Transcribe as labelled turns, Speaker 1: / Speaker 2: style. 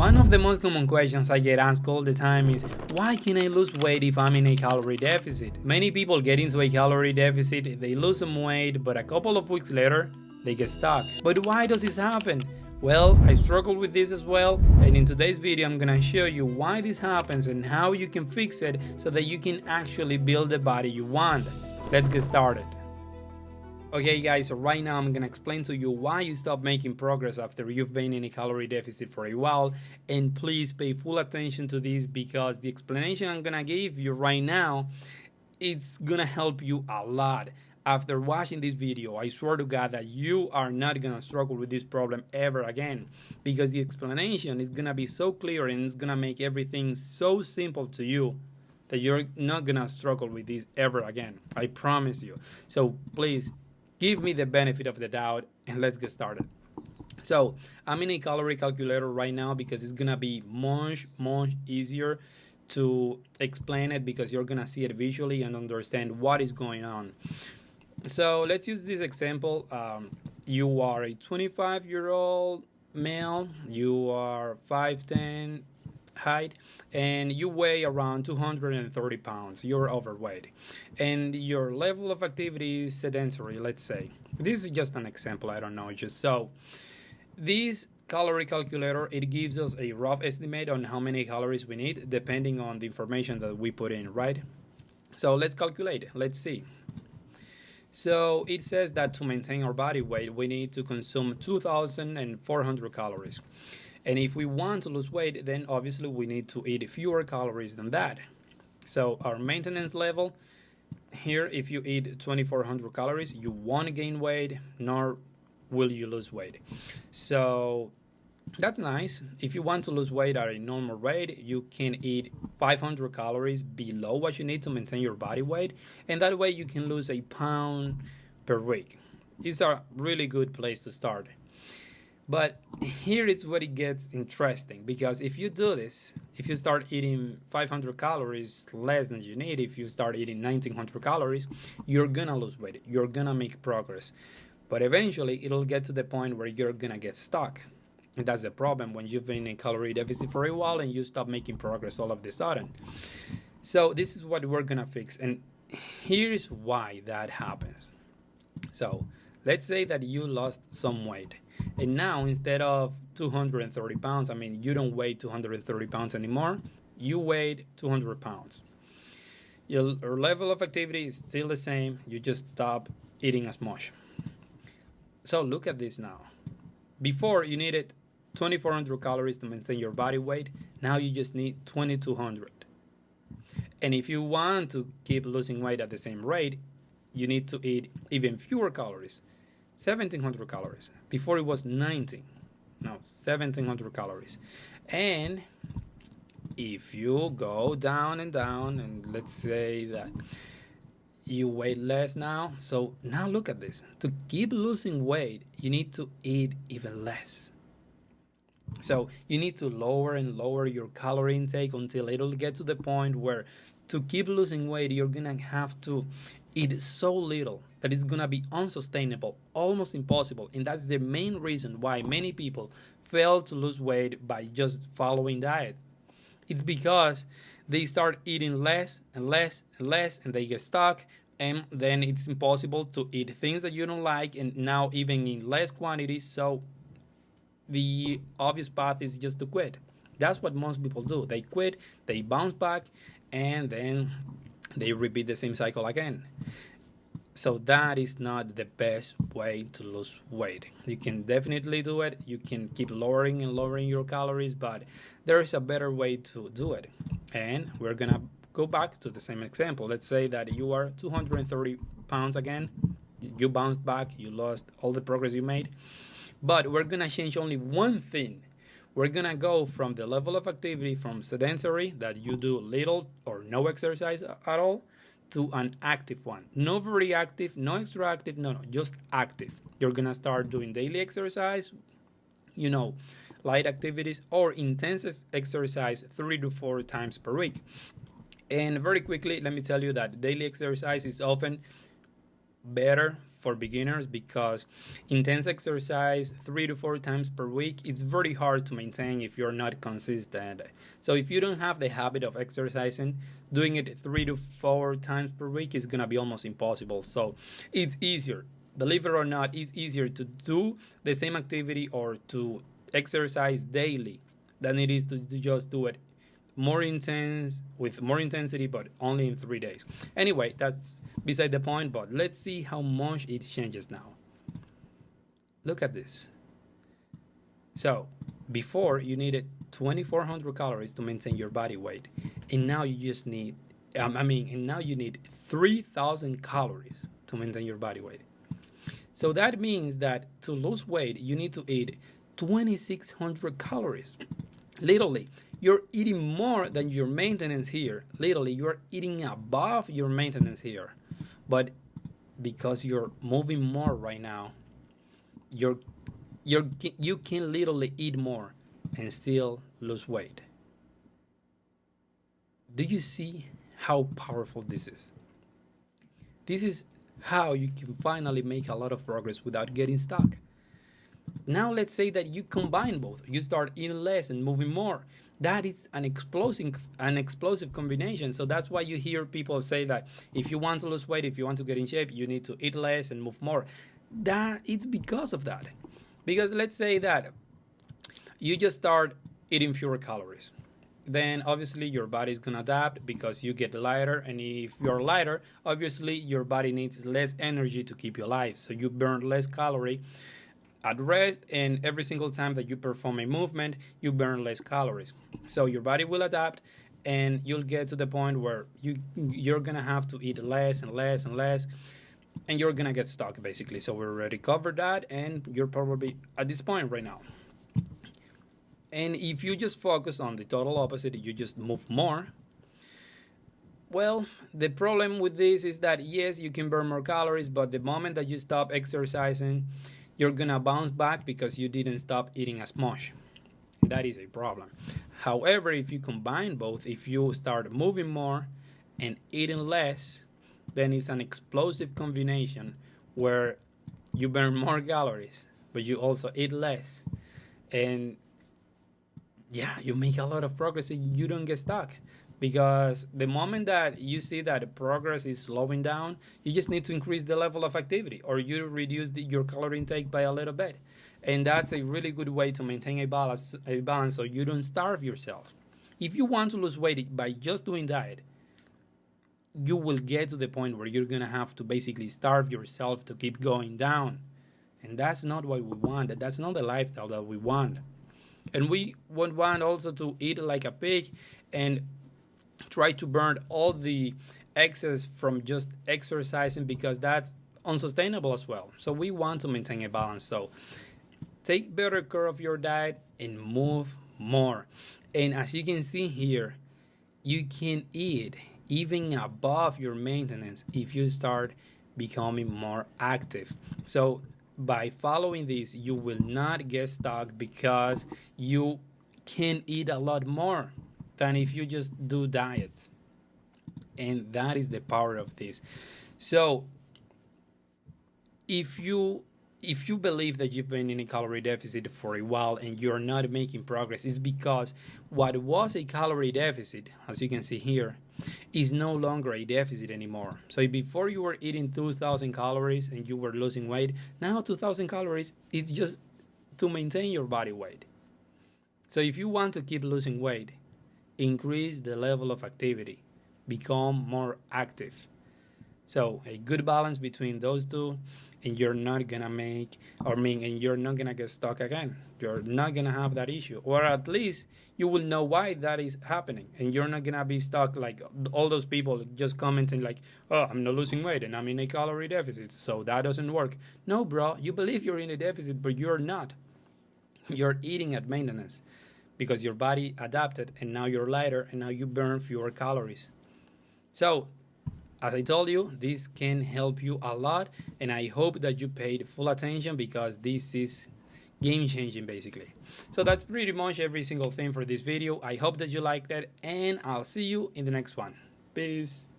Speaker 1: One of the most common questions I get asked all the time is, why can I lose weight if I'm in a calorie deficit? Many people get into a calorie deficit, they lose some weight, but a couple of weeks later, they get stuck. But why does this happen? Well, I struggle with this as well, and in today's video I'm gonna show you why this happens and how you can fix it so that you can actually build the body you want. Let's get started. Okay guys, so right now I'm gonna explain to you why you stop making progress after you've been in a calorie deficit for a while, and please pay full attention to this because the explanation I'm gonna give you right now, it's gonna help you a lot. After watching this video, I swear to God that you are not gonna struggle with this problem ever again, because the explanation is gonna be so clear and it's gonna make everything so simple to you that you're not gonna struggle with this ever again. I promise you. So please, give me the benefit of the doubt and let's get started. So I'm in a calorie calculator right now because it's gonna be much easier to explain it because you're gonna see it visually and understand what is going on. So let's use this example. You are a 25-year-old male, you are 5'10" height, and you weigh around 230 pounds. You're overweight, and your level of activity is sedentary, let's say. This is just an example, I don't know, just so. This calorie calculator, it gives us a rough estimate on how many calories we need depending on the information that we put in, right? So let's calculate, let's see. So it says that to maintain our body weight, we need to consume 2,400 calories. And if we want to lose weight, then obviously we need to eat fewer calories than that. So our maintenance level here, if you eat 2,400 calories, you won't gain weight, nor will you lose weight. So that's nice. If you want to lose weight at a normal rate, you can eat 500 calories below what you need to maintain your body weight. And that way you can lose a pound per week. It's a really good place to start. But here is where it gets interesting, because if you do this, if you start eating 500 calories less than you need, if you start eating 1,900 calories, you're gonna lose weight, you're gonna make progress. But eventually it'll get to the point where you're gonna get stuck. And that's the problem when you've been in calorie deficit for a while and you stop making progress all of a sudden. So this is what we're gonna fix, and here's why that happens. So let's say that you lost some weight. And now, instead of 230 pounds, I mean, you don't weigh 230 pounds anymore. You weighed 200 pounds. Your level of activity is still the same. You just stop eating as much. So look at this now. Before, you needed 2,400 calories to maintain your body weight. Now you just need 2,200. And if you want to keep losing weight at the same rate, you need to eat even fewer calories. 1,700 calories. Before it was 19. Now 1,700 calories. And if you go down and down, and let's say that you weigh less now. So now look at this. To keep losing weight, you need to eat even less. So you need to lower and lower your calorie intake until it'll get to the point where to keep losing weight, you're gonna have to eat so little that it's gonna be unsustainable, almost impossible. And that's the main reason why many people fail to lose weight by just following diet. It's because they start eating less and less and less, and they get stuck, and then it's impossible to eat things that you don't like, and now even in less quantity. So the obvious path is just to quit. That's what most people do. They quit, they bounce back, and then they repeat the same cycle again. So that is not the best way to lose weight. You can definitely do it. You can keep lowering and lowering your calories, but there is a better way to do it. And we're gonna go back to the same example. Let's say that you are 230 pounds again. You bounced back, you lost all the progress you made. But we're gonna change only one thing. We're gonna go from the level of activity from sedentary, that you do little or no exercise at all, to an active one. No very active, no extra active, no, just active. You're gonna start doing daily exercise, light activities, or intense exercise 3 to 4 times per week. And very quickly, let me tell you that daily exercise is often better, for beginners because intense exercise 3 to 4 times per week, it's very hard to maintain if you're not consistent. So if you don't have the habit of exercising, doing it 3 to 4 times per week is gonna be almost impossible. So it's easier, believe it or not, it's easier to do the same activity or to exercise daily than it is to just do it more intense with more intensity but only in 3 days. Anyway, that's beside the point, but let's see how much it changes now. Look at this. So before you needed 2400 calories to maintain your body weight, and now you just need and now you need 3000 calories to maintain your body weight. So that means that to lose weight you need to eat 2600 calories. Literally, you're eating more than your maintenance here. Literally, you're eating above your maintenance here. But because you're moving more right now, you can literally eat more and still lose weight. Do you see how powerful this is? This is how you can finally make a lot of progress without getting stuck. Now let's say that you combine both. You start eating less and moving more. That is an explosive combination. So that's why you hear people say that if you want to lose weight, if you want to get in shape, you need to eat less and move more. That it's because of that. Because let's say that you just start eating fewer calories. Then obviously your body is going to adapt because you get lighter, and if you're lighter, obviously your body needs less energy to keep you alive. So you burn less calorie at rest, and every single time that you perform a movement, you burn less calories. So your body will adapt, and you'll get to the point where you're gonna have to eat less and less and less, and you're gonna get stuck basically. So we already covered that, and you're probably at this point right now. And if you just focus on the total opposite, you just move more. Well, the problem with this is that yes, you can burn more calories, but the moment that you stop exercising, you're gonna bounce back because you didn't stop eating as much. That is a problem. However, if you combine both, if you start moving more and eating less, then it's an explosive combination where you burn more calories, but you also eat less. And yeah, you make a lot of progress and you don't get stuck. Because the moment that you see that progress is slowing down, you just need to increase the level of activity, or you reduce your calorie intake by a little bit. And that's a really good way to maintain a balance so you don't starve yourself. If you want to lose weight by just doing diet, you will get to the point where you're going to have to basically starve yourself to keep going down. And that's not what we want. That's not the lifestyle that we want. And we won't want also to eat like a pig and try to burn all the excess from just exercising, because that's unsustainable as well. So we want to maintain a balance. So take better care of your diet and move more. And as you can see here, you can eat even above your maintenance if you start becoming more active. So by following this, you will not get stuck because you can eat a lot more than if you just do diets. And that is the power of this. So if you believe that you've been in a calorie deficit for a while and you're not making progress, it's because what was a calorie deficit, as you can see here, is no longer a deficit anymore. So before you were eating 2,000 calories and you were losing weight, now 2,000 calories is just to maintain your body weight. So if you want to keep losing weight, increase the level of activity, become more active. So a good balance between those two, and you're not gonna and you're not gonna get stuck again. You're not gonna have that issue, or at least you will know why that is happening, and you're not gonna be stuck like all those people just commenting like, "Oh, I'm not losing weight and I'm in a calorie deficit, so that doesn't work." No, bro, you believe you're in a deficit, but you're not. You're eating at maintenance because your body adapted, and now you're lighter, and now you burn fewer calories. So, as I told you, this can help you a lot, and I hope that you paid full attention because this is game-changing basically. So that's pretty much every single thing for this video. I hope that you liked it, and I'll see you in the next one. Peace.